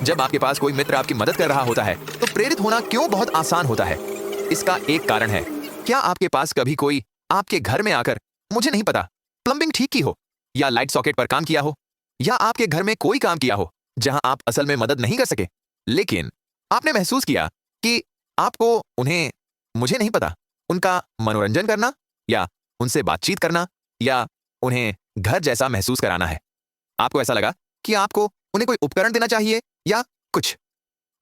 जब आपके पास कोई मित्र आपकी मदद कर रहा होता है तो प्रेरित होना क्यों बहुत आसान होता है? इसका एक कारण है। क्या आपके पास कभी कोई आपके घर में आकर, मुझे नहीं पता, प्लम्बिंग ठीक की हो, या लाइट सॉकेट पर काम किया हो, या आपके घर में कोई काम किया हो जहां आप असल में मदद नहीं कर सके, लेकिन आपने महसूस किया कि आपको उन्हें, मुझे नहीं पता, उनका मनोरंजन करना, या उनसे बातचीत करना, या उन्हें घर जैसा महसूस कराना है? आपको ऐसा लगा कि आपको उन्हें कोई उपकरण देना चाहिए या कुछ?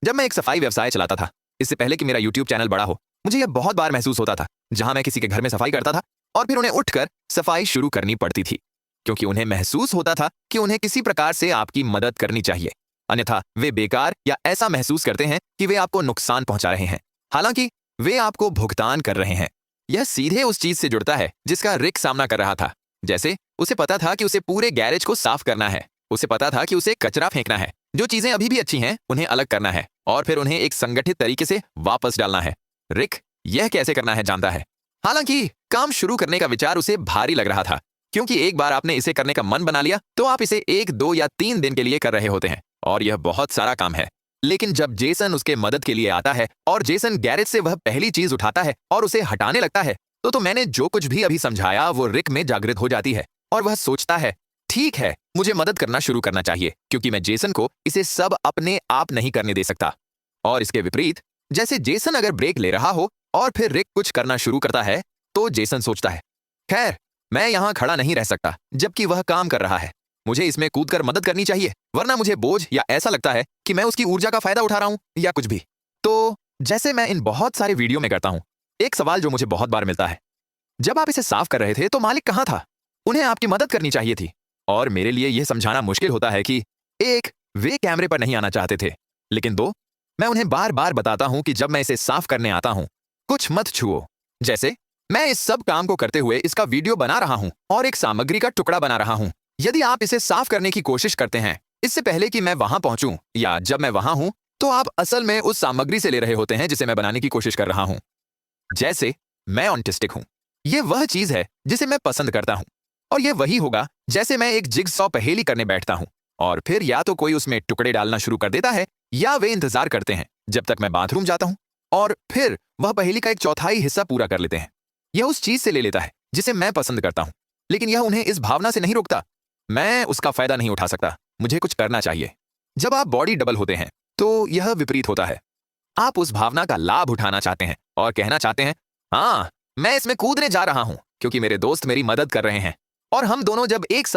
जब मैं एक सफाई व्यवसाय चलाता था, इससे पहले कि मेरा YouTube चैनल बड़ा हो, मुझे यह बहुत बार महसूस होता था जहां मैं किसी के घर में सफाई करता था और फिर उन्हें उठकर सफाई शुरू करनी पड़ती थी, क्योंकि उन्हें महसूस होता था कि उन्हें किसी प्रकार से आपकी मदद करनी चाहिए, अन्यथा वे बेकार या ऐसा महसूस करते हैं कि वे आपको नुकसान पहुंचा रहे हैं, हालांकि वे आपको भुगतान कर रहे हैं। यह सीधे उस चीज से जुड़ता है जिसका रिक सामना कर रहा था। जैसे उसे पता था कि उसे पूरे गैरेज को साफ करना है, उसे पता था कि उसे कचरा फेंकना है, जो चीजें अभी भी अच्छी हैं उन्हें अलग करना है और फिर उन्हें एक संगठित तरीके से वापस डालना है। रिक यह कैसे करना है जानता है। हालांकि काम शुरू करने का विचार उसे भारी लग रहा था, क्योंकि एक बार आपने इसे करने का मन बना लिया तो आप इसे 1, 2 या 3 दिन के लिए कर रहे होते हैं और यह बहुत सारा काम है। लेकिन जब जेसन उसके मदद के लिए आता है और जेसन गैरेज से वह पहली चीज उठाता है और उसे हटाने लगता है, तो मैंने जो कुछ भी अभी समझाया वो रिक में जागृत हो जाती है और वह सोचता है, ठीक है, मुझे मदद करना शुरू करना चाहिए, क्योंकि मैं जेसन को इसे सब अपने आप नहीं करने दे सकता। और इसके विपरीत, जैसे जेसन अगर ब्रेक ले रहा हो और फिर रिक कुछ करना शुरू करता है, तो जेसन सोचता है, खैर, मैं यहां खड़ा नहीं रह सकता जबकि वह काम कर रहा है, मुझे इसमें कूदकर मदद करनी चाहिए, वरना मुझे बोझ या ऐसा लगता है कि मैं उसकी ऊर्जा का फायदा उठा रहा हूं या कुछ भी। तो जैसे मैं इन बहुत सारे वीडियो में करता हूं, एक सवाल जो मुझे बहुत बार मिलता है, जब आप इसे साफ कर रहे थे तो मालिक कहां था? उन्हें आपकी मदद करनी चाहिए थी। और मेरे लिए यह समझाना मुश्किल होता है कि 1, वे कैमरे पर नहीं आना चाहते थे, लेकिन 2, मैं उन्हें बार बार बताता हूं कि जब मैं इसे साफ करने आता हूं, कुछ मत छुओ। जैसे मैं इस सब काम को करते हुए इसका वीडियो बना रहा हूं और एक सामग्री का टुकड़ा बना रहा हूं। यदि आप इसे साफ करने की कोशिश करते हैं इससे पहले कि मैं वहां पहुंचूं, या जब मैं वहां हूं, तो आप असल में उस सामग्री से ले रहे होते हैं जिसे मैं बनाने की कोशिश कर रहा हूं। जैसे मैं ऑटिस्टिक हूं, यह वह चीज है जिसे मैं पसंद करता हूं, और यह वही होगा जैसे मैं एक जिगसॉ पहेली करने बैठता हूं और फिर या तो कोई उसमें टुकड़े डालना शुरू कर देता है या वे इंतजार करते हैं जब तक मैं बाथरूम जाता हूं और फिर वह पहेली का 1/4 हिस्सा पूरा कर लेते हैं। यह उस चीज से ले लेता है जिसे मैं पसंद करता हूं, लेकिन यह उन्हें इस भावना से नहीं रोकता, मैं उसका फायदा नहीं उठा सकता, मुझे कुछ करना चाहिए। जब आप बॉडी डबल होते हैं तो यह विपरीत होता है। आप उस भावना का लाभ उठाना चाहते हैं और कहना चाहते हैं, हाँ, मैं इसमें कूदने जा रहा हूं क्योंकि मेरे दोस्त मेरी मदद कर रहे हैं, और हम दोनों जब एक